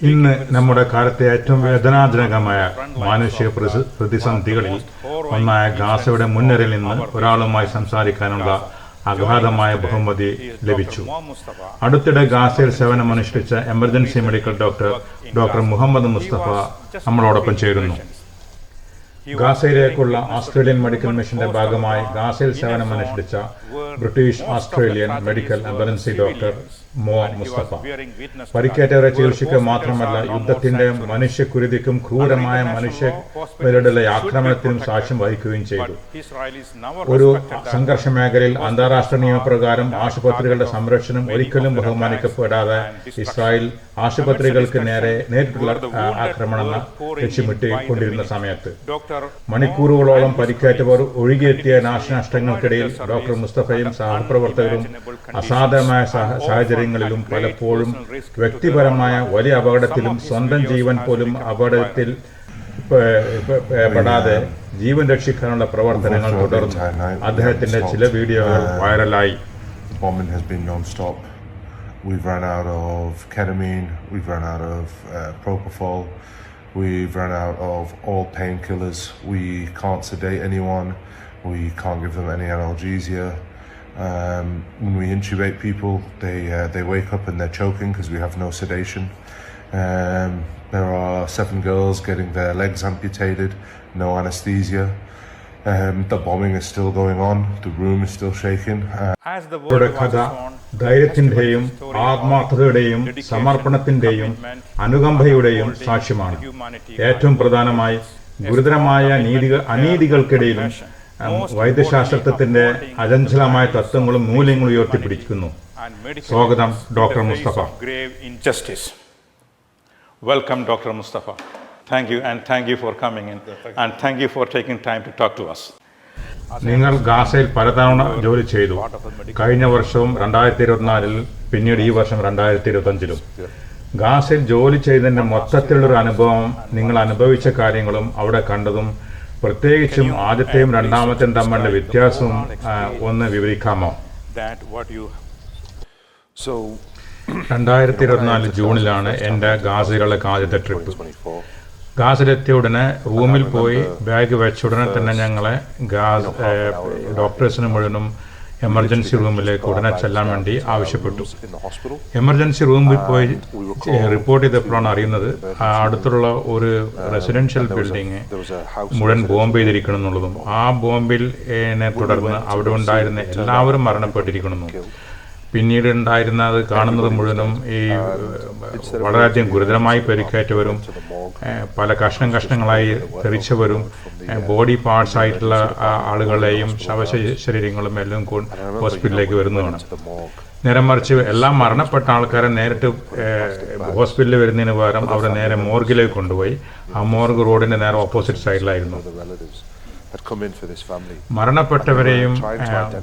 ഇന്ന് നമ്മുടെ കാലത്തെ ഏറ്റവും വേദനാജനകമായ മാനുഷിക പ്രതിസന്ധികളിൽ ഒന്നായ ഗാസയുടെ മുൻനിരയിൽ നിന്ന് ഒരാളുമായി സംസാരിക്കാനുള്ള അഗാധമായ ബഹുമതി ലഭിച്ചു. അടുത്തിടെ ഗാസയിൽ സേവനമനുഷ്ഠിച്ച emergency medical doctor Muhammad Mustafa നമ്മളോടൊപ്പം ചേരുന്നു. ഗാസയിലേക്കുള്ള ഓസ്ട്രേലിയൻ മെഡിക്കൽ മിഷന്റെ ഭാഗമായി ഗാസയിൽ സേവനമനുഷ്ഠിച്ച British Australian medical emergency doctor Mustafa പരിക്കേറ്റവരെ ചികിത്സിക്കുക മാത്രമല്ല, യുദ്ധത്തിന്റെ മനുഷ്യക്കുരുതിക്കും ക്രൂരമായ മനുഷ്യരുടെ ആക്രമണത്തിനും സാക്ഷ്യം വഹിക്കുകയും ചെയ്തു. ഒരു സംഘർഷ മേഖലയിൽ അന്താരാഷ്ട്ര നിയമപ്രകാരം ആശുപത്രികളുടെ സംരക്ഷണം ഒരിക്കലും ബഹുമാനിക്കപ്പെടാതെ ഇസ്രായേൽ ആശുപത്രികൾക്ക് നേരിട്ടുള്ള ആക്രമണം ലക്ഷ്യമിട്ടുകൊണ്ടിരുന്ന സമയത്ത് മണിക്കൂറുകളോളം പരിക്കേറ്റവർ ഒഴുകിയെത്തിയ നാശനഷ്ടങ്ങൾക്കിടയിൽ ഡോക്ടർ മുസ്തഫയും സഹപ്രവർത്തകരും അസാധാരണമായ സാഹചര്യങ്ങളിലും പലപ്പോഴും വ്യക്തിപരമായ വലിയ അപകടത്തിലും സ്വന്തം ജീവൻ പോലും അപകടത്തിൽ പെടാതെ ജീവൻ രക്ഷിക്കാനുള്ള പ്രവർത്തനങ്ങൾ തുടർന്നു. അദ്ദേഹത്തിന്റെ ചില വീഡിയോകൾ വൈറലായി. We've run out of ketamine, we've run out of propofol, we've run out of all painkillers. We can't sedate anyone, we can't give them any analgesia. When we intubate people, they wake up and they're choking because we have no sedation. There are 7 girls getting their legs amputated, no anesthesia. The bombing is still going on, the room is still shaking. കഥ ധൈര്യത്തിന്റെയും ആത്മാർത്ഥതയുടെയും സമർപ്പണത്തിന്റെയും അനുകമ്പയുടെയും സാക്ഷ്യമാണ്. ഏറ്റവും പ്രധാനമായി ഗുരുതരമായ അനീതികൾക്കിടയിലും വൈദ്യശാസ്ത്രത്തിന്റെ അചഞ്ചലമായ തത്വങ്ങളും മൂല്യങ്ങളും ഉയർത്തിപ്പിടിക്കുന്നു. സ്വാഗതം doctor Mustafa. Welcome Dr. Mustafa. Thank you and thank you for coming in and thank you for taking time to talk to us. നിങ്ങൾ ഗാസയിൽ പലതവണ ജോലി ചെയ്തു. കഴിഞ്ഞ വർഷവും 2024 പിന്നീട് ഈ വർഷം 2025 ഗാസയിൽ ജോലി ചെയ്തതിന്റെ മൊത്തത്തിലുള്ളൊരു അനുഭവം, നിങ്ങൾ അനുഭവിച്ച കാര്യങ്ങളും അവിടെ കണ്ടതും പ്രത്യേകിച്ചും ആദ്യത്തെയും രണ്ടാമത്തെയും തമ്മിലുള്ള വ്യത്യാസവും ഒന്ന് വിവരിക്കാമോ? 2024 ജൂണിലാണ് എൻ്റെ ഗാസയിലുള്ള ആദ്യത്തെ ട്രിപ്പ്. ഗാസയിലെത്തിയ ഉടനെ റൂമിൽ പോയി ബാഗ് വെച്ച ഉടനെ തന്നെ ഞങ്ങളെ ഡോക്ടേഴ്സിന് മുഴുവനും എമർജൻസി റൂമിലേക്ക് ഉടനെ ചെല്ലാൻ വേണ്ടി ആവശ്യപ്പെട്ടു. എമർജൻസി റൂമിൽ പോയി റിപ്പോർട്ട് ചെയ്തപ്പോഴാണ് അറിയുന്നത് അടുത്തുള്ള ഒരു റെസിഡൻഷ്യൽ ബിൽഡിംഗ് മുഴുവൻ ബോംബ് ചെയ്തിരിക്കണം എന്നുള്ളതും ആ ബോംബിനെ തുടർന്ന് അവിടെ ഉണ്ടായിരുന്ന എല്ലാവരും മരണപ്പെട്ടിരിക്കണമെന്നും പിന്നീട് ഉണ്ടായിരുന്നത് കാണുന്നത് മുഴുവനും ഈ വളരെയധികം ഗുരുതരമായി പരിക്കേറ്റവരും പല കഷ്ണങ്ങളായി തെറിച്ചവരും ബോഡി പാർട്സ് ആയിട്ടുള്ള ആളുകളെയും ശവശരീരങ്ങളും എല്ലാം ഹോസ്പിറ്റലിലേക്ക് വരുന്നതാണ്. നേരെ മറിച്ച് എല്ലാം മരണപ്പെട്ട ആൾക്കാരെ നേരിട്ട് ഹോസ്പിറ്റലിൽ വരുന്നതിന് പകരം അവരെ നേരെ മോർഗിലേക്ക് കൊണ്ടുപോയി. ആ മോർഗ് റോഡിന്റെ നേരെ ഓപ്പോസിറ്റ് സൈഡിലായിരുന്നു. മരണപ്പെട്ടവരെയും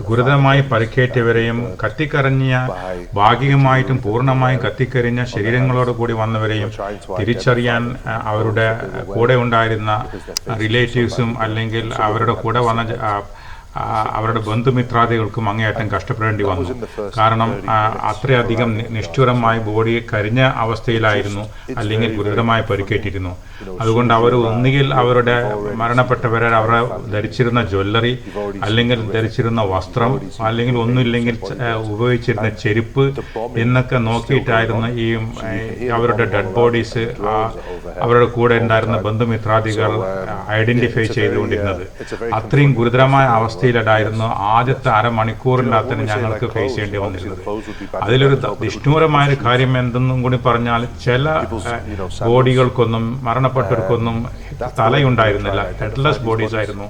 ഗുരുതരമായി പരിക്കേറ്റവരെയും കത്തിക്കറിഞ്ഞ ഭാഗികമായിട്ടും പൂർണ്ണമായും കത്തിക്കരിഞ്ഞ ശരീരങ്ങളോട് കൂടി വന്നവരെയും തിരിച്ചറിയാൻ അവരുടെ കൂടെ ഉണ്ടായിരുന്ന റിലേറ്റീവ്സും അല്ലെങ്കിൽ അവരുടെ കൂടെ വന്ന അവരുടെ ബന്ധുമിത്രാദികൾക്കും അങ്ങേയറ്റം കഷ്ടപ്പെടേണ്ടി വന്നു. കാരണം അത്രയധികം നിഷ്ഠുരമായി ബോഡി കരിഞ്ഞ അവസ്ഥയിലായിരുന്നു, അല്ലെങ്കിൽ ഗുരുതരമായി പരിക്കേറ്റിരുന്നു. അതുകൊണ്ട് അവർ ഒന്നുകിൽ അവരുടെ മരണപ്പെട്ടവരെ അവരെ ധരിച്ചിരുന്ന ജ്വല്ലറി, അല്ലെങ്കിൽ ധരിച്ചിരുന്ന വസ്ത്രം, അല്ലെങ്കിൽ ഒന്നുമില്ലെങ്കിൽ ഉപയോഗിച്ചിരുന്ന ചെരുപ്പ് എന്നൊക്കെ നോക്കിയിട്ടായിരുന്നു ഈ അവരുടെ ഡെഡ് ബോഡീസ് അവരുടെ കൂടെ ഉണ്ടായിരുന്ന ബന്ധുമിത്രാദികൾ ഐഡന്റിഫൈ ചെയ്തുകൊണ്ടിരുന്നത്. അത്രയും ഗുരുതരമായ അവസ്ഥയിലായിരുന്നു ആദ്യത്തെ അരമണിക്കൂറിനകത്ത് ഞങ്ങൾക്ക് ഫേസ് ചെയ്യേണ്ടി വന്നിരുന്നത്. അതിലൊരു നിഷ്ഠൂരമായൊരു കാര്യം എന്തെന്നും കൂടി പറഞ്ഞാൽ, ചില ബോഡികൾക്കൊന്നും മരണപ്പെട്ടവർക്കൊന്നും തലയുണ്ടായിരുന്നില്ല, ഹെഡ്ലെസ് ബോഡീസ് ആയിരുന്നു.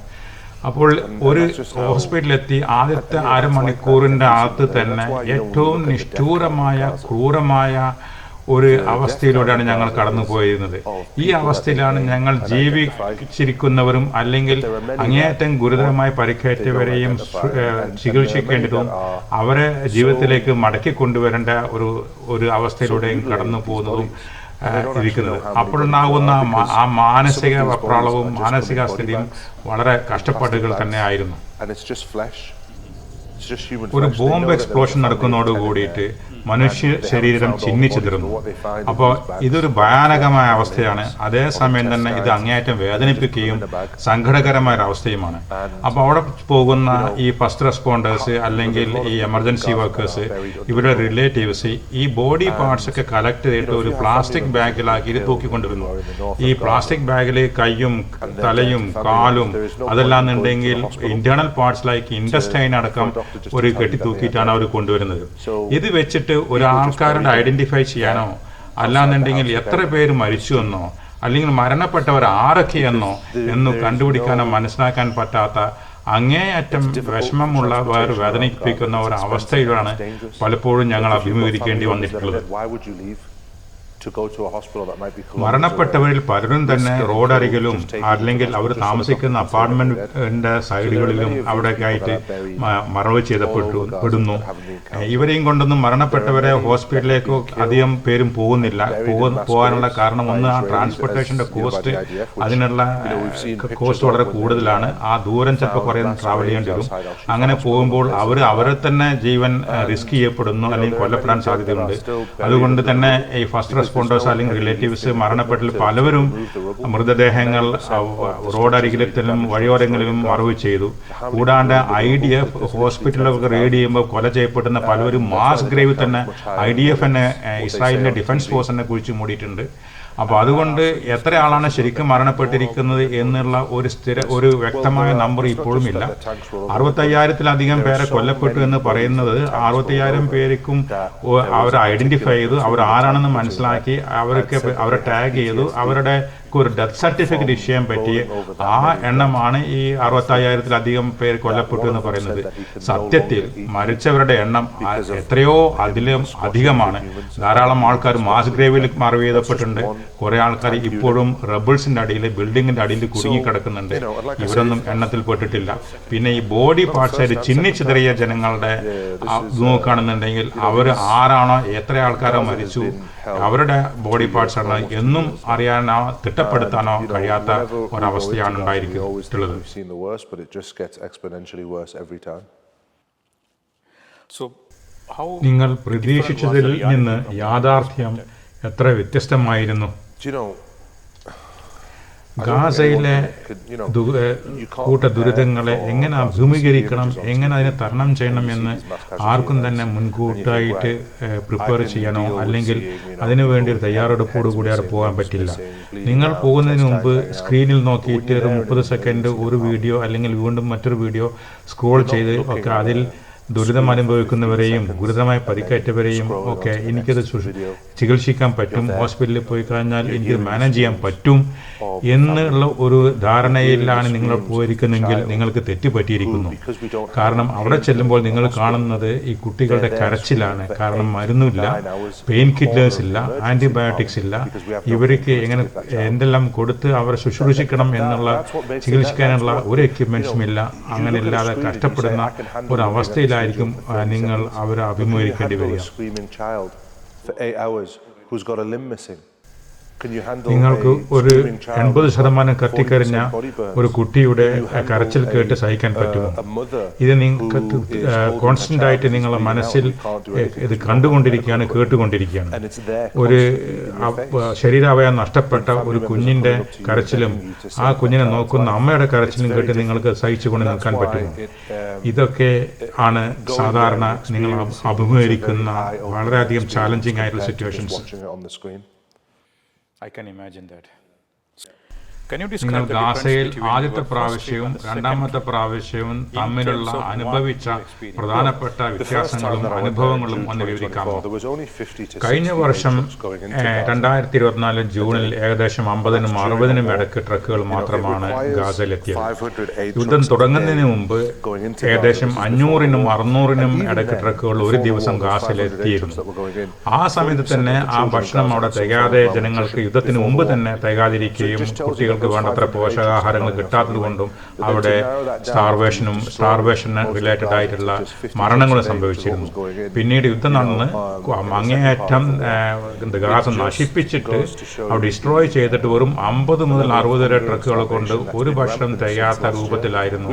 അപ്പോൾ ഒരു ഹോസ്പിറ്റലിലെത്തി ആദ്യത്തെ അരമണിക്കൂറിൻ്റെ അകത്ത് തന്നെ ഏറ്റവും നിഷ്ഠൂരമായ ക്രൂരമായ ഒരു അവസ്ഥയിലൂടെയാണ് ഞങ്ങൾ കടന്നു പോയിരുന്നത്. ഈ അവസ്ഥയിലാണ് ഞങ്ങൾ ജീവിച്ചിരിക്കുന്നവരും അല്ലെങ്കിൽ അങ്ങേയറ്റം ഗുരുതരമായി പരിക്കേറ്റവരെയും ചികിത്സിക്കേണ്ടതും അവരെ ജീവിതത്തിലേക്ക് മടക്കി കൊണ്ടുവരേണ്ട ഒരു അവസ്ഥയിലൂടെയും കടന്നു പോകുന്നതും ഇരിക്കുന്നത്. അപ്പോഴുണ്ടാകുന്ന ആ മാനസിക വെപ്രാളവും മാനസികാസ്ഥിതിയും വളരെ കഷ്ടപ്പാടുകൾ തന്നെ ആയിരുന്നു. ഒരു ബോംബ് എക്സ്പ്ലോഷൻ നടക്കുന്നതോട് കൂടിയിട്ട് മനുഷ്യ ശരീരം ചിന്നിച്ചിതറുന്നു. അപ്പോൾ ഇതൊരു ഭയാനകമായ അവസ്ഥയാണ്. അതേസമയം തന്നെ ഇത് അങ്ങേയറ്റം വേദനിപ്പിക്കുകയും സങ്കടകരമായ ഒരു അവസ്ഥയുമാണ്. അപ്പോൾ അവിടെ പോകുന്ന ഈ ഫസ്റ്റ് റെസ്പോണ്ടേഴ്സ് അല്ലെങ്കിൽ ഈ എമർജൻസി വർക്കേഴ്സ്, ഇവരുടെ റിലേറ്റീവ്സ് ഈ ബോഡി പാർട്സ് ഒക്കെ കളക്ട് ചെയ്തിട്ട് ഒരു പ്ലാസ്റ്റിക് ബാഗിലാക്കി ഇത് തൂക്കിക്കൊണ്ടിരുന്നു. ഈ പ്ലാസ്റ്റിക് ബാഗിൽ കൈയും തലയും കാലും അതല്ലാന്നുണ്ടെങ്കിൽ ഇന്റേണൽ പാർട്സ് ലൈക്ക് ഇൻഡസ്റ്റൈൻ അടക്കം ഒരു കെട്ടി തൂക്കിയിട്ടാണ് അവർ കൊണ്ടുവരുന്നത്. ഇത് വെച്ചിട്ട് ഒരാൾക്കാരുടെ ഐഡന്റിഫൈ ചെയ്യാനോ അല്ലാന്നുണ്ടെങ്കിൽ എത്ര പേര് മരിച്ചു എന്നോ അല്ലെങ്കിൽ മരണപ്പെട്ടവർ ആരൊക്കെയെന്നോ എന്ന് കണ്ടുപിടിക്കാനോ മനസ്സിലാക്കാൻ പറ്റാത്ത അങ്ങേയറ്റം വിഷമമുള്ള വേദനിപ്പിക്കുന്ന ഒരു അവസ്ഥയിലാണ് പലപ്പോഴും ഞങ്ങൾ അഭിമുഖീകരിക്കേണ്ടി വന്നിട്ടുള്ളത്. മരണപ്പെട്ടവരിൽ പലരും തന്നെ റോഡരികിലും അല്ലെങ്കിൽ അവർ താമസിക്കുന്ന അപ്പാർട്ട്മെന്റിന്റെ സൈഡുകളിലും അവിടെയൊക്കെ ആയിട്ട് മറവ് ചെയ്തപ്പെടുന്നു. ഇവരെയും കൊണ്ടൊന്നും മരണപ്പെട്ടവരെ ഹോസ്പിറ്റലിലേക്കോ അധികം പേരും പോകുന്നില്ല. പോകാനുള്ള കാരണം ഒന്ന്, ആ ട്രാൻസ്പോർട്ടേഷന്റെ കോസ്റ്റ്, അതിനുള്ള കോസ്റ്റ് വളരെ കൂടുതലാണ്. ആ ദൂരം ചിലപ്പോൾ കുറേ ട്രാവൽ ചെയ്യേണ്ടി വരും. അങ്ങനെ പോകുമ്പോൾ അവരെ തന്നെ ജീവൻ റിസ്ക് ചെയ്യപ്പെടുന്നു അല്ലെങ്കിൽ കൊല്ലപ്പെടാൻ സാധ്യതയുണ്ട്. അതുകൊണ്ട് തന്നെ ഈ ഫസ്റ്റ് റെസ്പോണ്ടേഴ്സ് അല്ലെങ്കിൽ റിലേറ്റീവ്സ് മരണപ്പെട്ടിൽ പലവരും മൃതദേഹങ്ങൾ റോഡരികിലും വഴിയോരങ്ങളിലും മറവ് ചെയ്തു. കൂടാണ്ട് IDF ഹോസ്പിറ്റലുകൾക്ക് റെയ്ഡ് ചെയ്യുമ്പോൾ കൊല ചെയ്യപ്പെടുന്ന പലവരും മാസ് ഗ്രേവിൽ തന്നെ IDF തന്നെ ഇസ്രായേലിന്റെ ഡിഫൻസ് ഫോഴ്സ് തന്നെ കുഴിച്ചു മൂടിയിട്ടുണ്ട്. അപ്പോൾ അതുകൊണ്ട് എത്ര ആളാണ് ശരിക്കും മരണപ്പെട്ടിരിക്കുന്നത് എന്നുള്ള ഒരു വ്യക്തമായ നമ്പർ ഇപ്പോഴും ഇല്ല. 65,000-ലധികം പേരെ കൊല്ലപ്പെട്ടു എന്ന് പറയുന്നത് 65,000 പേർക്കും അവർ ഐഡന്റിഫൈ ചെയ്തു, അവർ ആരാണെന്ന് മനസ്സിലാക്കി, അവരെ ടാഗ് ചെയ്തു, അവരുടെ ഒരു ഡെത്ത് സർട്ടിഫിക്കറ്റ് ഇഷ്യൂ ചെയ്യാൻ പറ്റിയ ആ എണ്ണമാണ് ഈ 65,000-ലധികം പേര് കൊല്ലപ്പെട്ടു എന്ന് പറയുന്നത്. സത്യത്തിൽ മരിച്ചവരുടെ എണ്ണം എത്രയോ അധികമാണ്. ധാരാളം ആൾക്കാർ മാസ് ഗ്രേവിൽ മറവ് ചെയ്തപ്പെട്ടിട്ടുണ്ട്. കുറെ ആൾക്കാർ ഇപ്പോഴും റബിൾസിന്റെ അടിയിൽ, ബിൽഡിങ്ങിന്റെ അടിയിൽ കുടുങ്ങിക്കിടക്കുന്നുണ്ട്. ഇവരൊന്നും എണ്ണത്തിൽ പെട്ടിട്ടില്ല. പിന്നെ ഈ ബോഡി പാർട്സ് ആയിട്ട് ചിന്നിച്ചിതറിയ ജനങ്ങളുടെ നോക്കുകയാണെന്നുണ്ടെങ്കിൽ അവർ ആരാണോ, എത്ര ആൾക്കാരോ മരിച്ചു, അവരുടെ ബോഡി പാർട്സ് ആണ് എന്നും അറിയാനോ തിട്ടപ്പെടുത്താനോ കഴിയാത്ത ഒരവസ്ഥയാണ് ഉണ്ടായിരിക്കുന്നത്. നിങ്ങൾ പ്രതീക്ഷിച്ചതിൽ നിന്ന് യാഥാർത്ഥ്യം എത്ര വ്യത്യസ്തമായിരുന്നു? ഗാസയിലെ ദുരിതങ്ങളെ എങ്ങനെ അഭിമുഖീകരിക്കണം, എങ്ങനെ അതിനെ തരണം ചെയ്യണം എന്ന് ആർക്കും തന്നെ മുൻകൂട്ടായിട്ട് പ്രിപ്പയർ ചെയ്യാനോ അല്ലെങ്കിൽ അതിനുവേണ്ടി ഒരു തയ്യാറെടുപ്പോടുകൂടി അവിടെ പോകാൻ പറ്റില്ല. നിങ്ങൾ പോകുന്നതിന് മുമ്പ് സ്ക്രീനിൽ നോക്കിയിട്ട് ഒരു 30 സെക്കൻഡ് ഒരു വീഡിയോ അല്ലെങ്കിൽ വീണ്ടും മറ്റൊരു വീഡിയോ സ്ക്രോൾ ചെയ്ത് ഒക്കെ അതിൽ ദുരിതം അനുഭവിക്കുന്നവരെയും ഗുരുതരമായി പരിക്കേറ്റവരെയും ഒക്കെ എനിക്കത് ചികിത്സിക്കാൻ പറ്റും, ഹോസ്പിറ്റലിൽ പോയി കഴിഞ്ഞാൽ എനിക്ക് മാനേജ് ചെയ്യാൻ പറ്റും എന്നുള്ള ഒരു ധാരണയിലാണ് നിങ്ങൾ പോയിരിക്കുന്നെങ്കിൽ നിങ്ങൾക്ക് തെറ്റുപറ്റിയിരിക്കുന്നു. കാരണം അവിടെ ചെല്ലുമ്പോൾ നിങ്ങൾ കാണുന്നത് ഈ കുട്ടികളുടെ കരച്ചിലാണ്. കാരണം മരുന്നില്ല, പെയിൻ കില്ലേഴ്സ് ഇല്ല, ആന്റിബയോട്ടിക്സ് ഇല്ല. ഇവർക്ക് എന്തെല്ലാം കൊടുത്ത് അവരെ ശുശ്രൂഷിക്കണം എന്നുള്ള ചികിത്സിക്കാനുള്ള ഒരു എക്യുപ്മെന്റ്സും ഇല്ല. അങ്ങനെ ഇല്ലാതെ കഷ്ടപ്പെടുന്ന ഒരവസ്ഥയിലായിരിക്കും നിങ്ങൾ അവരെ അഭിമുഖീകരിക്കേണ്ടി വരിക. നിങ്ങൾക്ക് ഒരു 80% കത്തിക്കരിഞ്ഞ ഒരു കുട്ടിയുടെ കരച്ചിൽ കേട്ട് സഹിക്കാൻ പറ്റുമോ? ഇത് നിങ്ങൾക്ക് കോൺസ്റ്റന്റ് ആയിട്ട് നിങ്ങളുടെ മനസ്സിൽ ഇത് കണ്ടുകൊണ്ടിരിക്കുകയാണ്, കേട്ടുകൊണ്ടിരിക്കുകയാണ്. ഒരു ശരീരാവയവം നഷ്ടപ്പെട്ട ഒരു കുഞ്ഞിന്റെ കരച്ചിലും ആ കുഞ്ഞിനെ നോക്കുന്ന അമ്മയുടെ കരച്ചിലും കേട്ട് നിങ്ങൾക്ക് സഹിച്ചുകൊണ്ട് നിൽക്കാൻ പറ്റുമോ? ഇതൊക്കെ ആണ് സാധാരണ നിങ്ങൾ അഭിമുഖീകരിക്കുന്ന വളരെയധികം ചാലഞ്ചിങ് ആയിട്ടുള്ള situations. I can imagine that. നിങ്ങൾ ഗാസയിൽ ആദ്യത്തെ പ്രാവശ്യവും രണ്ടാമത്തെ പ്രാവശ്യവും തമ്മിലുള്ള അനുഭവിച്ച പ്രധാനപ്പെട്ട വ്യത്യാസങ്ങളും അനുഭവങ്ങളും ഒന്ന് വിവരിക്കാമോ? കഴിഞ്ഞ വർഷം 2024 ജൂണിൽ ഏകദേശം 50-നും 60-നും ഇടയ്ക്ക് ട്രക്കുകൾ മാത്രമാണ് ഗാസയിലെത്തിയത്. യുദ്ധം തുടങ്ങുന്നതിന് മുമ്പ് ഏകദേശം 500-നും 600-നും ഇടയ്ക്ക് ട്രക്കുകൾ ഒരു ദിവസം ഗാസയിലെത്തിയിരുന്നു. ആ സമയത്ത് തന്നെ ആ ഭക്ഷണം അവിടെ തികയാതെ ജനങ്ങൾക്ക് യുദ്ധത്തിന് മുമ്പ് തന്നെ തികയാതിരിക്കുകയും കുട്ടികൾ കുട്ടികൾക്ക് വേണ്ടത്ര പോഷകാഹാരങ്ങൾ കിട്ടാത്തത് കൊണ്ടും അവിടെ സ്റ്റാർവേഷന് റിലേറ്റഡ് ആയിട്ടുള്ള മരണങ്ങൾ സംഭവിച്ചിരുന്നു. പിന്നീട് യുദ്ധം നടന്ന് അങ്ങേയറ്റം ഗാസ നശിപ്പിച്ചിട്ട് അവിടെ ഡിസ്ട്രോയ് ചെയ്തിട്ട് വെറും 50 മുതൽ 60 വരെ ട്രക്കുകൾ കൊണ്ട് ഒരു ഭക്ഷണം തികയാത്ത രൂപത്തിലായിരുന്നു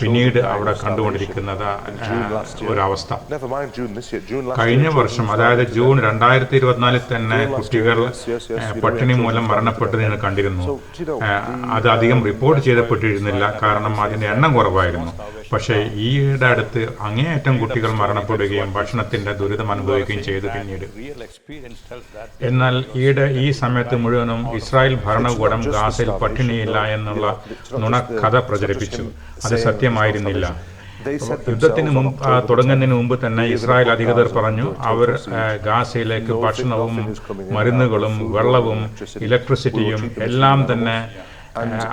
പിന്നീട് അവിടെ കണ്ടുകൊണ്ടിരിക്കുന്നത് ഒരവസ്ഥ. കഴിഞ്ഞ വർഷം, അതായത് ജൂൺ 2024 തന്നെ കുട്ടികൾ പട്ടിണി മൂലം മരണപ്പെട്ടത് നിങ്ങൾ കണ്ടിരുന്നു. അത് അധികം റിപ്പോർട്ട് ചെയ്യപ്പെട്ടിരുന്നില്ല, കാരണം അതിന്റെ എണ്ണം കുറവായിരുന്നു. പക്ഷേ ഈയിടെ അടുത്ത് അങ്ങേയറ്റം കുട്ടികൾ മരണപ്പെടുകയും ഭക്ഷണത്തിന്റെ ദുരിതം അനുഭവിക്കുകയും ചെയ്തു പിന്നീട്. എന്നാൽ ഈ സമയത്ത് മുഴുവനും ഇസ്രായേൽ ഭരണകൂടം ഗാസയിൽ പട്ടിണിയില്ല എന്നുള്ള നുണക്കഥ പ്രചരിപ്പിച്ചു. അത് സത്യമായിരുന്നില്ല. യുദ്ധത്തിന് തുടങ്ങുന്നതിന് മുമ്പ് തന്നെ ഇസ്രായേൽ അധികൃതർ പറഞ്ഞു അവർ ഗാസയിലേക്ക് ഭക്ഷണവും മരുന്നുകളും വെള്ളവും ഇലക്ട്രിസിറ്റിയും എല്ലാം തന്നെ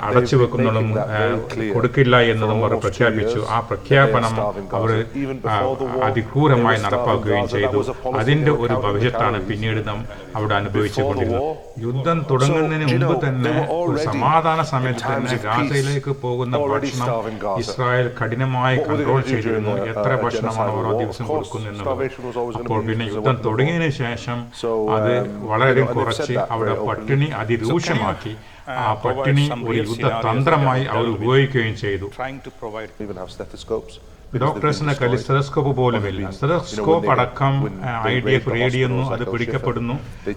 അടച്ചു വെക്കുന്നതും കൊടുക്കില്ല എന്നതും അവർ പ്രഖ്യാപിച്ചു. ആ പ്രഖ്യാപനം അവർ അതിക്രൂരമായി നടപ്പാക്കുകയും ചെയ്തു. അതിന്റെ ഒരു ഭവിഷ്യത്താണ് പിന്നീട് നാം അവിടെ അനുഭവിച്ചുകൊണ്ടിരുന്നത്. യുദ്ധം തുടങ്ങുന്നതിന് മുമ്പ് തന്നെ ഒരു സമാധാന സമയത്ത് തന്നെ ഗാസയിലേക്ക് പോകുന്ന ഭക്ഷണം ഇസ്രായേൽ കഠിനമായി കൺട്രോൾ ചെയ്തിരുന്നു. എത്ര ഭക്ഷണമാണ് ഓരോ ദിവസം കൊടുക്കുന്നതെന്നുള്ളത്. അപ്പോൾ പിന്നെ യുദ്ധം തുടങ്ങിയതിനു ശേഷം അത് വളരെ കുറച്ച് അവിടെ പട്ടിണി അതിരൂക്ഷമാക്കി. ആ പട്ടിണി ഒരു യുദ്ധതന്ത്രമായി അവർ ഉപയോഗിക്കുകയും ചെയ്തു. ഡോക്ടേഴ്സിന്റെ കയ്യിൽ സ്റ്റെതസ്കോപ്പ് പോലുമില്ല. സ്റ്റെതസ്കോപ്പ് അടക്കം IDF റേഡിയൊന്നും അത് പിടിക്കപ്പെടുന്നു,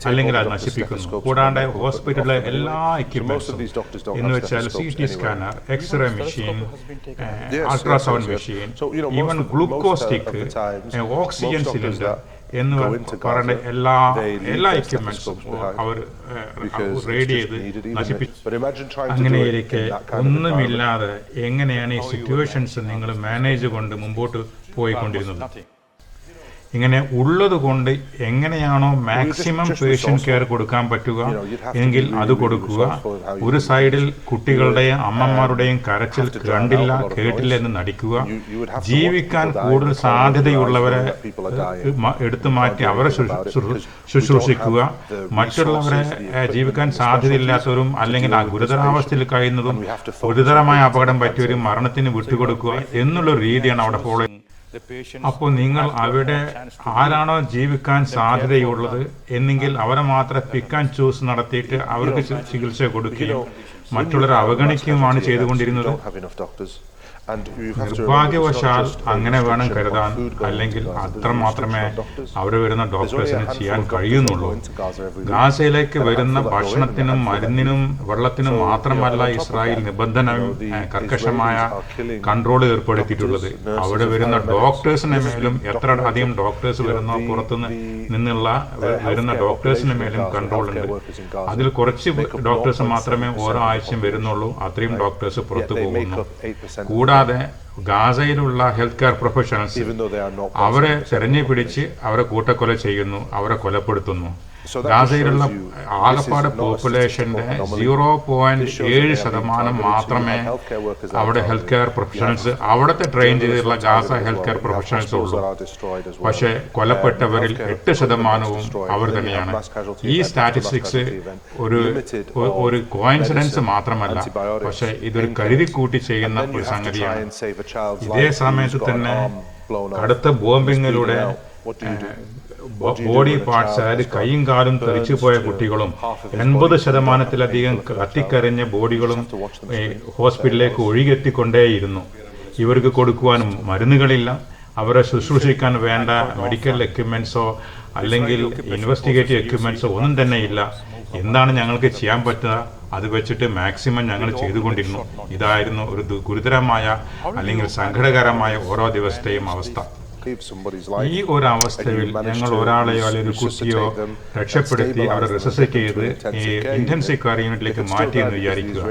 അല്ലെങ്കിൽ അത് നശിപ്പിക്കുന്നു. കൂടാണ്ട് ഹോസ്പിറ്റലിലെ എല്ലാ എക്യുപ്മെന്റ്സും എന്ന് വെച്ചാൽ CT scanner, x-ray machine, ultrasound machine, even glucose stick, oxygen cylinder എന്ന് പറഞ്ഞ എല്ലാ എക്യുപ്മെന്റ്സും അവർ റേഡി ചെയ്ത് നശിപ്പിച്ചു. അങ്ങനെയിരിക്കെ ഒന്നുമില്ലാതെ എങ്ങനെയാണ് ഈ സിറ്റുവേഷൻസ് നിങ്ങൾ മാനേജ് കൊണ്ട് മുമ്പോട്ട് പോയിക്കൊണ്ടിരുന്നത്? ഇങ്ങനെ ഉള്ളത് കൊണ്ട് എങ്ങനെയാണോ മാക്സിമം പേഷ്യന്റ് കെയർ കൊടുക്കാൻ പറ്റുക എങ്കിൽ അത് കൊടുക്കുക. ഒരു സൈഡിൽ കുട്ടികളുടെയും അമ്മമാരുടെയും കരച്ചിൽ കണ്ടില്ല കേട്ടില്ല എന്ന് നടിക്കുക. ജീവിക്കാൻ കൂടുതൽ സാധ്യതയുള്ളവരെ എടുത്തു മാറ്റി അവരെ ശുശ്രൂഷിക്കുക. മറ്റുള്ളവരെ ജീവിക്കാൻ സാധ്യതയില്ലാത്തവരും അല്ലെങ്കിൽ ആ ഗുരുതരാവസ്ഥയിൽ കഴിയുന്നതും ഗുരുതരമായ അപകടം പറ്റിയവരും മരണത്തിന് വിട്ടുകൊടുക്കുക എന്നുള്ള രീതിയാണ് അവിടെ ഫോളോ ചെയ്യുന്നത്. അപ്പോൾ നിങ്ങൾ അവിടെ ആരാണോ ജീവിക്കാൻ സാധ്യതയുള്ളത് എന്നെങ്കിൽ അവരെ മാത്രം പിക്ക് ആൻഡ് ചൂസ് നടത്തിയിട്ട് അവർക്ക് ചികിത്സ കൊടുക്കുകയും മറ്റുള്ളവരെ അവഗണിക്കുകയുമാണ് ചെയ്തുകൊണ്ടിരുന്നത്. നിർഭാഗ്യവശാൽ അങ്ങനെ വേണം കരുതാൻ. അല്ലെങ്കിൽ അത്ര മാത്രമേ അവിടെ വരുന്ന ഡോക്ടേഴ്സിന് ചെയ്യാൻ കഴിയുന്നുള്ളൂ. ഗാസയിലേക്ക് വരുന്ന ഭക്ഷണത്തിനും മരുന്നിനും വെള്ളത്തിനും മാത്രമല്ല ഇസ്രായേൽ നിബന്ധനയും കർക്കശമായ കൺട്രോൾ ഏർപ്പെടുത്തിയിട്ടുള്ളത്. അവിടെ വരുന്ന ഡോക്ടേഴ്സിന് മേലും എത്ര അധികം ഡോക്ടേഴ്സ് വരുന്നോ നിന്നുള്ള വരുന്ന ഡോക്ടേഴ്സിന് മേലും കൺട്രോൾ ഉണ്ട്. അതിൽ കുറച്ച് ഡോക്ടേഴ്സ് മാത്രമേ ഓരോ ആഴ്ചയും വരുന്നുള്ളൂ. അത്രയും ഡോക്ടേഴ്സ് പുറത്തു പോകുന്നു. കൂടാതെ ഗാസയിലുള്ള ഹെൽത്ത് കെയർ പ്രൊഫഷണൽസ് അവരെ തെരഞ്ഞു പിടിച്ച് അവരെ കൂട്ടക്കൊല ചെയ്യുന്നു, അവരെ കൊലപ്പെടുത്തുന്നു. ഗാസയിലുള്ള ആകപ്പാട് പോപ്പുലേഷന്റെ 0.7% മാത്രമേ അവിടെ ഹെൽത്ത് കെയർ പ്രൊഫഷണൽസ് അവിടുത്തെ ട്രെയിൻ ചെയ്തിട്ടുള്ള ഗാസ ഹെൽത്ത് കെയർ പ്രൊഫഷണൽസ് ഉള്ളൂ. പക്ഷെ കൊലപ്പെട്ടവരിൽ 8% അവർ തന്നെയാണ്. ഈ സ്റ്റാറ്റിസ്റ്റിക്സ് ഒരു കോയിൻസിഡൻസ് മാത്രമല്ല, പക്ഷെ ഇതൊരു കരുതിക്കൂട്ടി ചെയ്യുന്ന ഒരു സംഗതിയാണ്. ഇതേ സമയത്ത് തന്നെ കടുത്ത ബോംബിങ്ങിലൂടെ ബോഡി പാർട്സ്, അതായത് കൈയും കാലും തെറിച്ചുപോയ കുട്ടികളും 80%-ലധികം കത്തിക്കരഞ്ഞ ബോഡികളും ഹോസ്പിറ്റലിലേക്ക് ഒഴുകിയെത്തിക്കൊണ്ടേയിരുന്നു. ഇവർക്ക് കൊടുക്കുവാനും മരുന്നുകളില്ല, അവരെ ശുശ്രൂഷിക്കാൻ വേണ്ട മെഡിക്കൽ എക്യുപ്മെന്റ്സോ അല്ലെങ്കിൽ ഇൻവെസ്റ്റിഗേറ്റീവ് എക്യുപ്മെന്റ്സോ ഒന്നും തന്നെ ഇല്ല. എന്താണ് ഞങ്ങൾക്ക് ചെയ്യാൻ പറ്റുക? അത് വെച്ചിട്ട് മാക്സിമം ഞങ്ങൾ ചെയ്തുകൊണ്ടിരുന്നു. ഇതായിരുന്നു ഒരു ഗുരുതരമായ അല്ലെങ്കിൽ സങ്കടകരമായ ഓരോ ദിവസത്തെയും അവസ്ഥ. ഈ ഒരു അവസ്ഥയിൽ ഞങ്ങൾ ഒരാളെയോ അല്ലെങ്കിൽ ഒരു കുട്ടിയോ രക്ഷപ്പെടുത്തി അവരെ റിസസിറ്റ് ചെയ്ത് ഈ ഇന്റൻസീവ് കെയർ യൂണിറ്റിലേക്ക് മാറ്റിയെന്ന് വിചാരിക്കുക.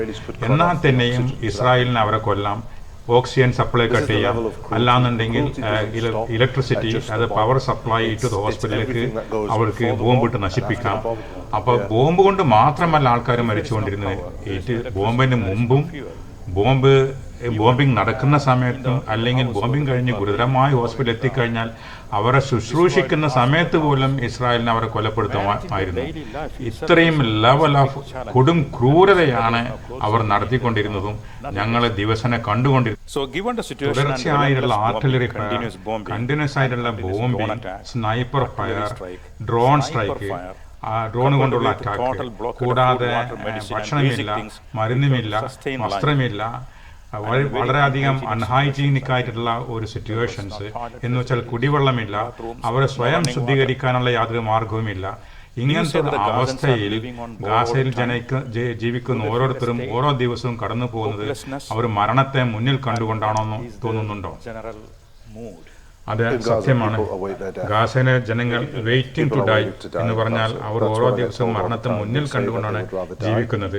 എന്നാൽ തന്നെയും ഇസ്രായേലിന് അവരെ കൊല്ലാം, ഓക്സിജൻ സപ്ലൈ കട്ട് ചെയ്യാം, അല്ലാന്നുണ്ടെങ്കിൽ ഇലക്ട്രിസിറ്റി, അത് പവർ സപ്ലൈ ടു ദ ഹോസ്പിറ്റലിലേക്ക് അവർക്ക് ബോംബിട്ട് നശിപ്പിക്കാം. അപ്പോൾ ബോംബ് കൊണ്ട് മാത്രമല്ല ആൾക്കാർ മരിച്ചുകൊണ്ടിരുന്നത്. ബോംബിന് മുമ്പും ബോംബ് ബോംബിംഗ് നടക്കുന്ന സമയത്തും അല്ലെങ്കിൽ ബോംബിംഗ് കഴിഞ്ഞ് ഗുരുതരമായ ഹോസ്പിറ്റലിൽ എത്തിക്കഴിഞ്ഞാൽ അവരെ ശുശ്രൂഷിക്കുന്ന സമയത്ത് പോലും ഇസ്രായേലിനെ അവരെ കൊലപ്പെടുത്തുമായിരുന്നു. ഇത്രയും ലെവൽ ഓഫ് കൊടും ക്രൂരതയാണ് അവർ നടത്തിക്കൊണ്ടിരുന്നതും ഞങ്ങൾ ദിവസേന കണ്ടുകൊണ്ടിരുന്നു. തുടർച്ചയായിട്ടുള്ള ആർട്ടിലറി ഫയർ, കണ്ടിന്യൂസ് ആയിട്ടുള്ള bombing, sniper fire, drone strike, drone കൊണ്ടുള്ള അറ്റാക്ക്, കൂടാതെ ഭക്ഷണമില്ല, മരുന്നുമില്ല, വസ്ത്രമില്ല, വളരെയധികം അൺഹൈജീനിക് ആയിട്ടുള്ള ഒരു സിറ്റുവേഷൻസ് എന്ന് വെച്ചാൽ കുടിവെള്ളമില്ല, അവരെ സ്വയം ശുദ്ധീകരിക്കാനുള്ള യാതൊരു മാർഗവുമില്ല. ഇങ്ങനത്തെ ഒരു അവസ്ഥയിൽ ഗാസയിൽ ജീവിക്കുന്ന ഓരോരുത്തരും ഓരോ ദിവസവും കടന്നു പോകുന്നത് അവർ മരണത്തെ മുന്നിൽ കണ്ടുകൊണ്ടാണോ തോന്നുന്നുണ്ടോ? അത് സത്യമാണ്. ഗാസയിലെ ജനങ്ങൾ വെയിറ്റിംഗ് ടു ഡൈ എന്ന് പറഞ്ഞാൽ അവർ ഓരോ ദിവസവും മരണത്തെ മുന്നിൽ കണ്ടുകൊണ്ടാണ് ജീവിക്കുന്നത്.